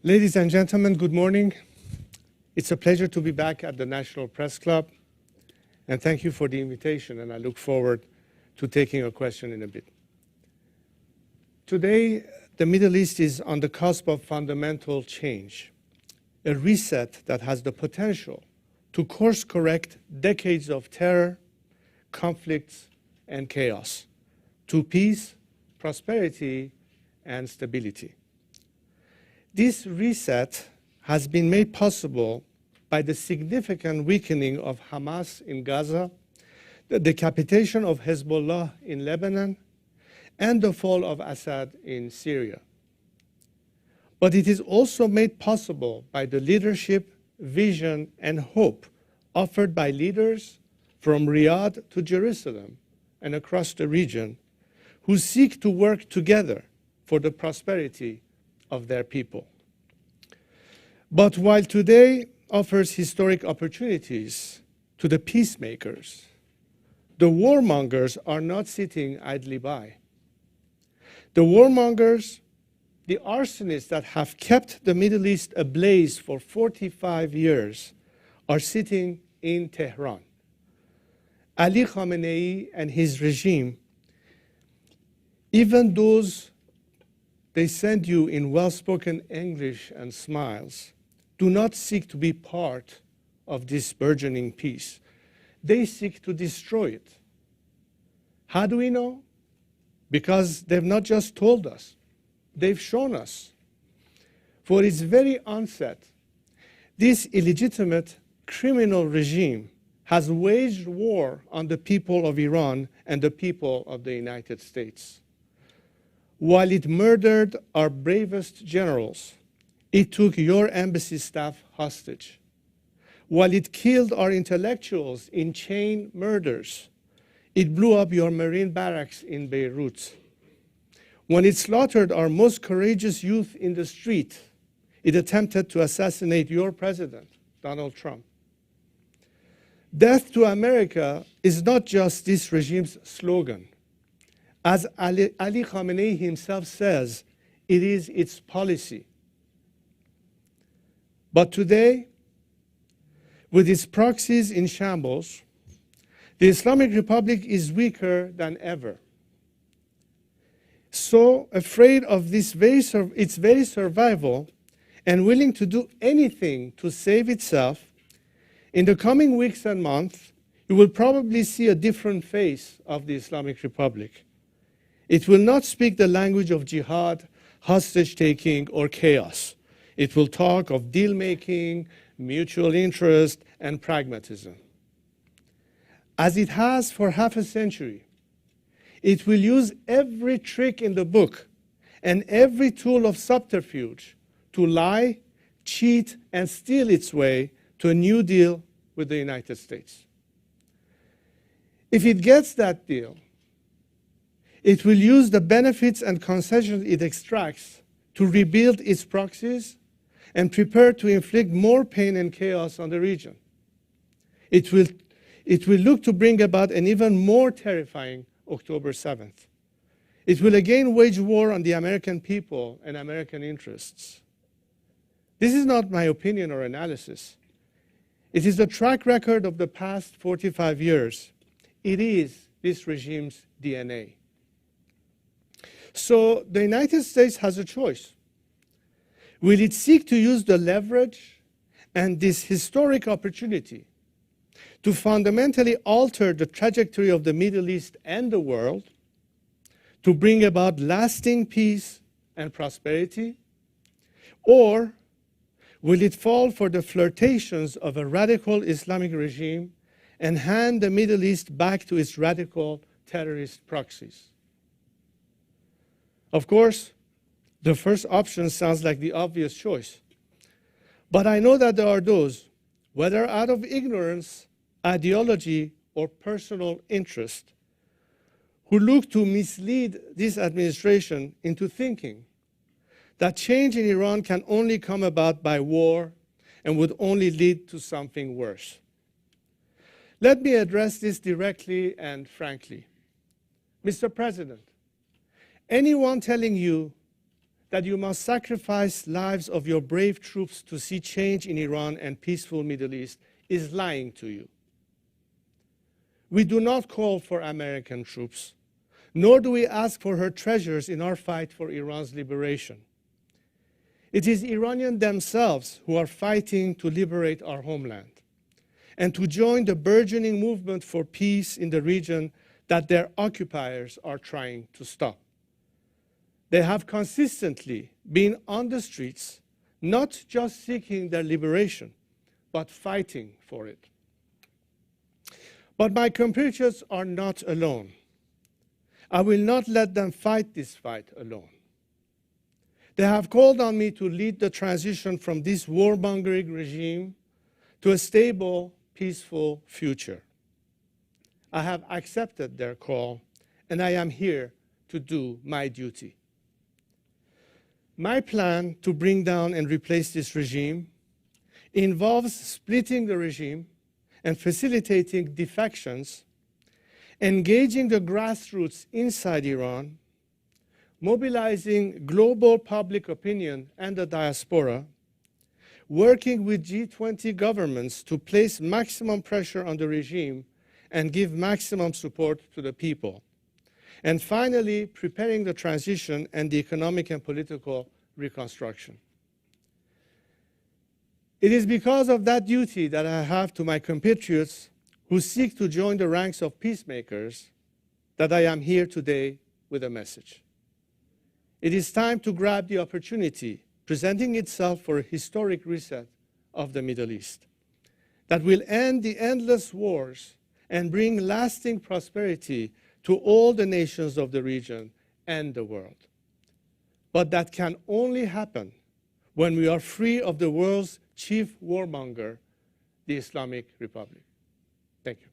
Ladies and gentlemen, good morning. It's a pleasure to be back at the National Press Club, and thank you for the invitation, and I look forward to taking a question in a bit. Today, the Middle East is on the cusp of fundamental change, a reset that has the potential to course-correct decades of terror, conflicts, and chaos to peace, prosperity, and stability. This reset has been made possible by the significant weakening of Hamas in Gaza, the decapitation of Hezbollah in Lebanon, and the fall of Assad in Syria. But it is also made possible by the leadership, vision, and hope offered by leaders from Riyadh to Jerusalem and across the region who seek to work together for the prosperity of their people. But while today offers historic opportunities to the peacemakers, the warmongers are not sitting idly by. The warmongers, the arsonists that have kept the Middle East ablaze for 45 years, are sitting in Tehran. Ali Khamenei and his regime, even those they send you in well-spoken English and smiles, do not seek to be part of this burgeoning peace. They seek to destroy it. How do we know? Because they've not just told us, they've shown us. For its very onset, this illegitimate criminal regime has waged war on the people of Iran and the people of the United States. While it murdered our bravest generals, it took your embassy staff hostage. While it killed our intellectuals in chain murders, it blew up your Marine barracks in Beirut. When it slaughtered our most courageous youth in the street, it attempted to assassinate your president, Donald Trump. Death to America is not just this regime's slogan. As Ali Khamenei himself says, it is its policy. But today, with its proxies in shambles, the Islamic Republic is weaker than ever. So afraid of its very survival and willing to do anything to save itself, in the coming weeks and months, you will probably see a different face of the Islamic Republic. It will not speak the language of jihad, hostage-taking, or chaos. It will talk of deal-making, mutual interest, and pragmatism. As it has for half a century, it will use every trick in the book and every tool of subterfuge to lie, cheat, and steal its way to a new deal with the United States. If it gets that deal, it will use the benefits and concessions it extracts to rebuild its proxies and prepare to inflict more pain and chaos on the region. It will look to bring about an even more terrifying October 7th. It will again wage war on the American people and American interests. This is not my opinion or analysis. It is the track record of the past 45 years. It is this regime's DNA. So the United States has a choice. Will it seek to use the leverage and this historic opportunity to fundamentally alter the trajectory of the Middle East and the world, to bring about lasting peace and prosperity? Or will it fall for the flirtations of a radical Islamic regime and hand the Middle East back to its radical terrorist proxies? Of course, the first option sounds like the obvious choice. But I know that there are those, whether out of ignorance, ideology, or personal interest, who look to mislead this administration into thinking that change in Iran can only come about by war and would only lead to something worse. Let me address this directly and frankly. Mr. President, anyone telling you that you must sacrifice lives of your brave troops to see change in Iran and peaceful Middle East is lying to you. We do not call for American troops, nor do we ask for her treasures in our fight for Iran's liberation. It is Iranians themselves who are fighting to liberate our homeland and to join the burgeoning movement for peace in the region that their occupiers are trying to stop. They have consistently been on the streets, not just seeking their liberation, but fighting for it. But my compatriots are not alone. I will not let them fight this fight alone. They have called on me to lead the transition from this warmongering regime to a stable, peaceful future. I have accepted their call, and I am here to do my duty. My plan to bring down and replace this regime involves splitting the regime and facilitating defections, engaging the grassroots inside Iran, mobilizing global public opinion and the diaspora, working with G20 governments to place maximum pressure on the regime and give maximum support to the people, and finally, preparing the transition and the economic and political reconstruction. It is because of that duty that I have to my compatriots who seek to join the ranks of peacemakers that I am here today with a message. It is time to grab the opportunity presenting itself for a historic reset of the Middle East that will end the endless wars and bring lasting prosperity to all the nations of the region and the world. But that can only happen when we are free of the world's chief warmonger, the Islamic Republic. Thank you.